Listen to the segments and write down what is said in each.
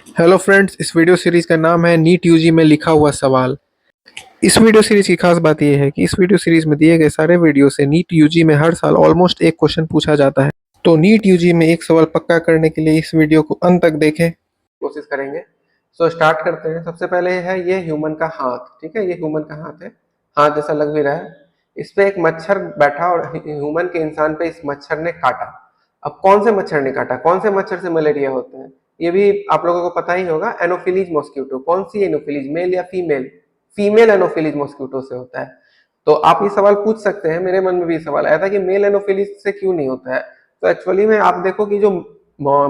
Hello friends, इस video series का नाम है नीट यूजी में लिखा हुआ सवाल। इस वीडियो सीरीज की खास बात यह है कि इस वीडियो सीरीज में दिए गए सारे वीडियो से नीट यूजी में हर साल ऑलमोस्ट एक क्वेश्चन पूछा जाता है। तो नीट यूजी में एक सवाल पक्का करने के लिए इस वीडियो को अंत तक देखें, कोशिश करेंगे। सो स्टार्ट करते हैं। सबसे पहले है ये ह्यूमन का हाथ। ठीक है, ये ह्यूमन का हाथ है, हाथ जैसा लग भी रहा है। इस पे एक मच्छर बैठा और ह्यूमन के इंसान पे इस मच्छर ने काटा। अब कौन से मच्छर ने काटा, कौन से मच्छर से मलेरिया होते हैं, ये भी आप लोगों को पता ही होगा। Anopheles mosquito. कौन सी एनोफिलीज, मेल या फीमेल? फीमेल एनोफिलीज मॉस्किटो से होता है। तो आप ये सवाल पूछ सकते हैं, मेरे मन में भी सवाल आया था कि मेल एनोफिलीज से क्यों नहीं होता है। तो एक्चुअली में आप देखो कि जो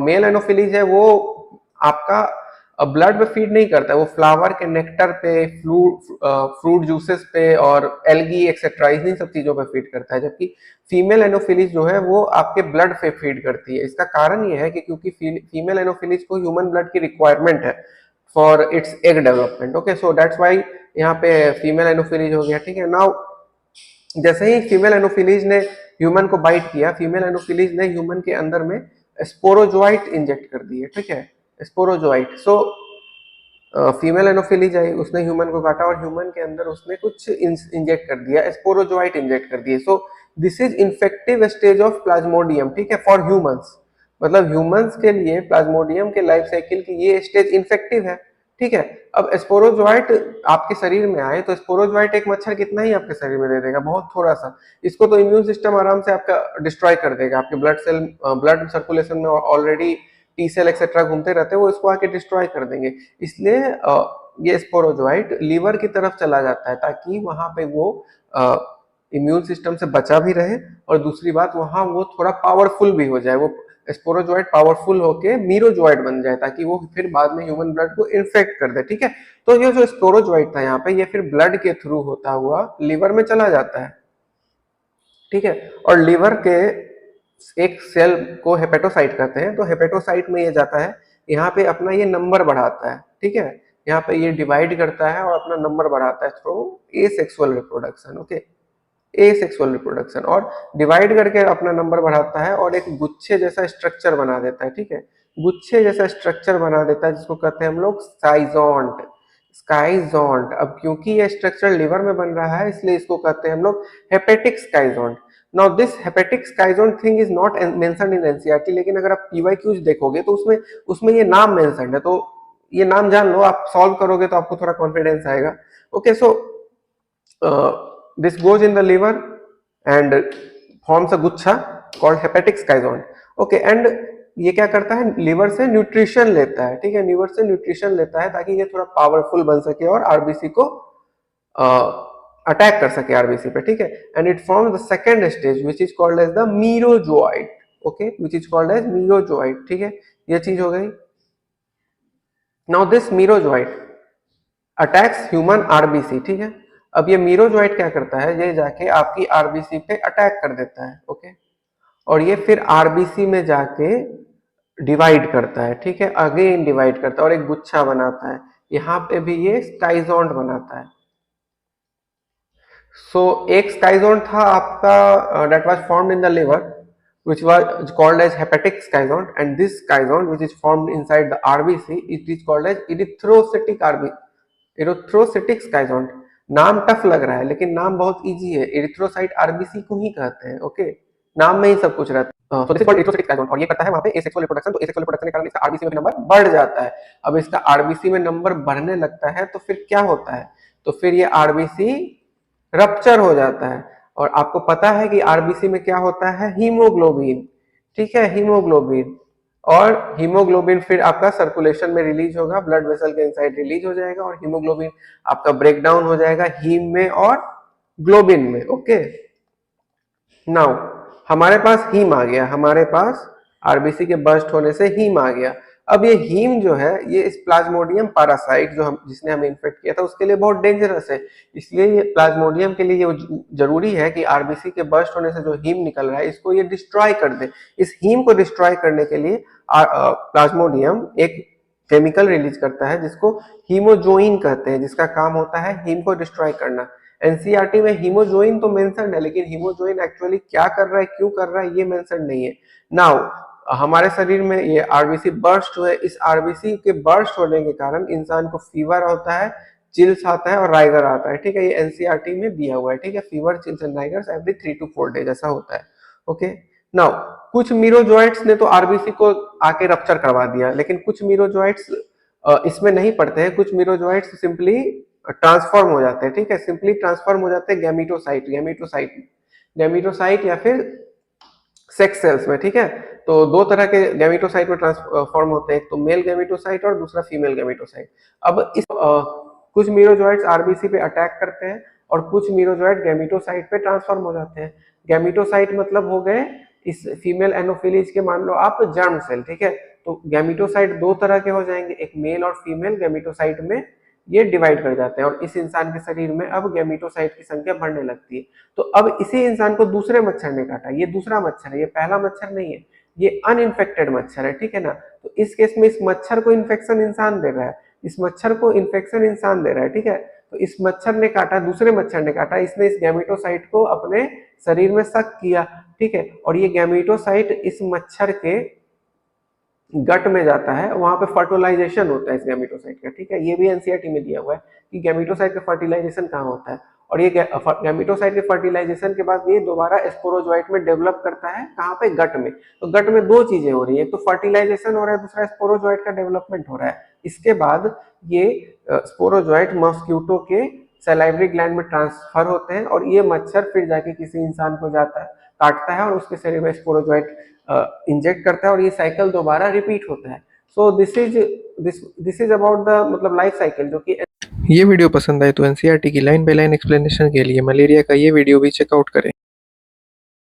मेल एनोफिलीज है वो आपका ब्लड पे फीड नहीं करता है, वो फ्लावर के नेक्टर पे, फ्रूट जूसेस पे और एल्गी एक्सेट्रा इन्हीं सब चीजों पे फीड करता है। जबकि फीमेल एनोफिलीज जो है वो आपके ब्लड पे फीड करती है। इसका कारण ये है कि क्योंकि फीमेल एनोफिलीज को ह्यूमन ब्लड की रिक्वायरमेंट है for its egg development. Okay, so that's why यहाँ पे फीमेल एनोफिलीज हो गया। ठीक है, नाउ जैसे ही फीमेल एनोफिलीज ने ह्यूमन को बाइट किया, फीमेल एनोफिलीज ने ह्यूमन के अंदर में स्पोरोजोइट इंजेक्ट कर दिए। ठीक है, स्पोरोजोइट। सो फीमेल एनोफिलीज आई, उसने ह्यूमन को काटा और ह्यूमन के अंदर उसने कुछ इंजेक्ट कर दिया, स्पोरोजोइट इंजेक्ट कर दिए। सो this is infective stage of Plasmodium. ठीक है, फॉर ह्यूमंस, मतलब ह्यूमंस के लिए प्लाज्मोडियम के लाइफ साइकिल की ये स्टेज इन्फेक्टिव है। ठीक है, अब स्पोरोजोइट आपके शरीर में आए तो स्पोरोजोइट एक मच्छर कितना ही आपके शरीर में दे देगा, बहुत थोड़ा सा। इसको तो इम्यून सिस्टम आराम से आपका डिस्ट्रॉय कर देगा। आपके ब्लड सेल, ब्लड सर्कुलेशन में ऑलरेडी टी सेल एक्सेट्रा घूमते रहते हैं, वो इसको आके डिस्ट्रॉय कर देंगे। इसलिए ये स्पोरोजोइट लीवर की तरफ चला जाता है ताकि वहां पे वो इम्यून सिस्टम से बचा भी रहे, और दूसरी बात वहां वो थोड़ा पावरफुल भी हो जाए। वो स्पोरोजोइट पावरफुल होके मीरोजोइट बन जाए ताकि वो फिर बाद में ह्यूमन ब्लड को इन्फेक्ट कर दे। ठीक है, तो ये जो स्पोरोजोइट था यहाँ पे, ये फिर ब्लड के थ्रू होता हुआ लीवर में चला जाता है। ठीक है, और लीवर के एक सेल को हेपेटोसाइट कहते हैं, तो हेपेटोसाइट में ये जाता है, यहाँ पे अपना ये नंबर बढ़ाता है। ठीक है, यहाँ पे ये डिवाइड करता है और अपना नंबर बढ़ाता है through a sexual reproduction. Okay, A sexual reproduction, और डिवाइड करके अपना नंबर बढ़ाता है और एक गुच्छे जैसा स्ट्रक्चर बना देता है। ठीक है, गुच्छे जैसा स्ट्रक्चर बना देता है जिसको कहते हैं हम लोग साइजोन्ट, स्काइजोन्ट। अब क्योंकि ये स्ट्रक्चर लिवर में बन रहा है इसलिए इसको कहते हैं हम लोग hepatic schizont. Now this hepatic schizont thing is not mentioned in NCERT, लेकिन अगर आप पीवाईक्यूज देखोगे तो उसमें उसमें ये नाम मेंशन्ड है। तो ये नाम जान लो, आप सॉल्व करोगे तो आपको थोड़ा कॉन्फिडेंस आएगा। Okay, so this goes in the liver and forms a guच्छा called hepatic skyzone. Okay, and ये क्या करता है, लिवर से न्यूट्रिशन लेता है। ठीक है, लिवर से न्यूट्रिशन लेता है ताकि ये थोड़ा पावरफुल बन सके और आरबीसी को अटैक कर सके आरबीसी पे। ठीक है, and it forms the second stage which is called as the merozoite. Okay, which is called as merozoite. ठीक है, ये चीज हो गई। Now this merozoite attacks human RBC. ठीक है, अब ये मीरोजोइट क्या करता है, ये जाके आपकी आरबीसी पे अटैक कर देता है। ओके, और ये फिर आरबीसी में जाके डिवाइड करता है। ठीक है, अगेन डिवाइड करता है और एक गुच्छा बनाता है। यहाँ पे भी ये स्काइजोन्ट बनाता है। सो एक स्काइजोन्ट था आपका that was formed in the liver which was called as hepatic skyzone, and this skyzone which is formed inside the RBC it is called as erythrocytic erythrocytic skyzone। नाम टफ लग रहा है लेकिन नाम बहुत इजी है, एरिथ्रोसाइट आरबीसी को ही कहते हैं। ओके, नाम में ही सब कुछ रहता है। So this is called erythrocytic schizont, और ये करता है वहां पे एसेक्सुअल रिप्रोडक्शन। तो एसेक्सुअल रिप्रोडक्शन के कारण इसका आरबीसी में नंबर बढ़ जाता है। अब इसका आरबीसी में नंबर बढ़ने लगता है तो फिर क्या होता है, तो फिर ये आरबीसी रप्चर हो जाता है। और आपको पता है कि आरबीसी में क्या होता है, हीमोग्लोबिन। ठीक है, हीमोग्लोबिन, और हीमोग्लोबिन फिर आपका सर्कुलेशन में रिलीज होगा, ब्लड वेसल के इनसाइड रिलीज हो जाएगा और हीमोग्लोबिन आपका ब्रेक डाउन हो जाएगा हीम में और ग्लोबिन में। ओके, नाउ हमारे पास हीम आ गया, हमारे पास आरबीसी के बर्स्ट होने से हीम आ गया। अब ये हीम जो है, ये इस प्लाज्मोडियम पैरासाइट जो हम जिसने हमें इन्फेक्ट किया था उसके लिए बहुत डेंजरस है। इसलिए ये प्लाज्मोडियम के लिए ये जरूरी है कि आरबीसी के बर्स्ट होने से जो हीम निकल रहा है इसको ये डिस्ट्रॉय कर दे। इस हीम को डिस्ट्रॉय करने के लिए प्लाज्मोडियम एक केमिकल रिलीज करता है जिसको हीमोजोइन कहते हैं, जिसका काम होता है हीम को डिस्ट्रॉय करना। एनसीईआरटी में हीमोजोइन तो मेंशन है लेकिन हीमोजोइन एक्चुअली क्या कर रहा है, क्यों कर रहा है, ये मेंशन नहीं है। नाउ हमारे शरीर में ये आरबीसी बर्स्ट हुए, इस आरबीसी के बर्स्ट होने के कारण इंसान को फीवर होता है, चिल्स आता है और राइगर आता है। ठीक है, ये एनसीईआरटी में दिया हुआ है। ठीक है, fever, chills and rigors every 3 to 4 days ऐसा होता है। ओके, नाउ कुछ मीरोजोइट्स ने तो आरबीसी को आके रप्चर करवा दिया, लेकिन कुछ मीरोजोइट्स इसमें नहीं पड़ते हैं। कुछ मीरोजोइट्स सिंपली ट्रांसफॉर्म हो जाते हैं। ठीक है, सिंपली ट्रांसफॉर्म हो जाते हैं गैमीटोसाइट या फिर सेक्स सेल्स में। ठीक है, तो दो तरह के गैमीटोसाइट में ट्रांसफॉर्म होते हैं, एक तो मेल गैमीटोसाइट और दूसरा फीमेल गैमीटोसाइट। अब इस कुछ मीरोजोइट्स आरबीसी पे अटैक करते हैं और कुछ मीरोजोइट गैमीटोसाइट पे ट्रांसफॉर्म हो जाते हैं। गैमीटोसाइट मतलब हो गए इस फीमेल एनोफिलीज के, मान लो आप जर्म सेल। ठीक है, तो गैमीटोसाइट दो तरह के हो जाएंगे, एक मेल और फीमेल गैमीटोसाइट में ये डिवाइड कर जाते हैं और इस इंसान के शरीर में अब गैमीटोसाइट की संख्या बढ़ने लगती है। तो अब इसी इंसान को दूसरे मच्छर ने काटा, ये दूसरा मच्छर है, ये पहला मच्छर नहीं है, ये अनइन्फेक्टेड मच्छर है। ठीक है ना, तो इस केस में इस मच्छर को इन्फेक्शन इंसान दे रहा है, इस मच्छर को इन्फेक्शन इंसान दे रहा है। ठीक है, तो इस मच्छर ने काटा, दूसरे मच्छर ने काटा, इसने इस गैमीटोसाइट को अपने शरीर में सक किया। ठीक है, और ये गैमीटोसाइट इस मच्छर के गट में जाता है, वहां पे फर्टिलाइजेशन होता है इस गैमीटोसाइट का। ठीक है, ये भी एनसीईआरटी में दिया हुआ है कि गैमीटोसाइट का फर्टिलाइजेशन कहाँ होता है, और ये गैमीटोसाइट के फर्टिलाइजेशन के बाद ये दोबारा स्पोरोजोइट में डेवलप करता है, कहाँ पे, गट में। तो गट में दो चीजें हो रही है, एक तो फर्टिलाइजेशन हो रहा है, दूसरा स्पोरोजोइट का डेवलपमेंट हो रहा है। इसके बाद ये स्पोरोजोइट मॉस्क्यूटो के सलाइवरी ग्लैंड में ट्रांसफर होते हैं और ये मच्छर फिर जाके किसी इंसान को जाता है, काटता है और उसके शरीर में स्पोरोजोइट इंजेक्ट करता है और ये साइकिल दोबारा रिपीट होता है। So this is about the मतलब लाइफ साइकिल जो कि। ये वीडियो पसंद आए तो एनसीईआरटी की लाइन बाय लाइन एक्सप्लेनेशन के लिए मलेरिया का ये वीडियो भी चेकआउट करें।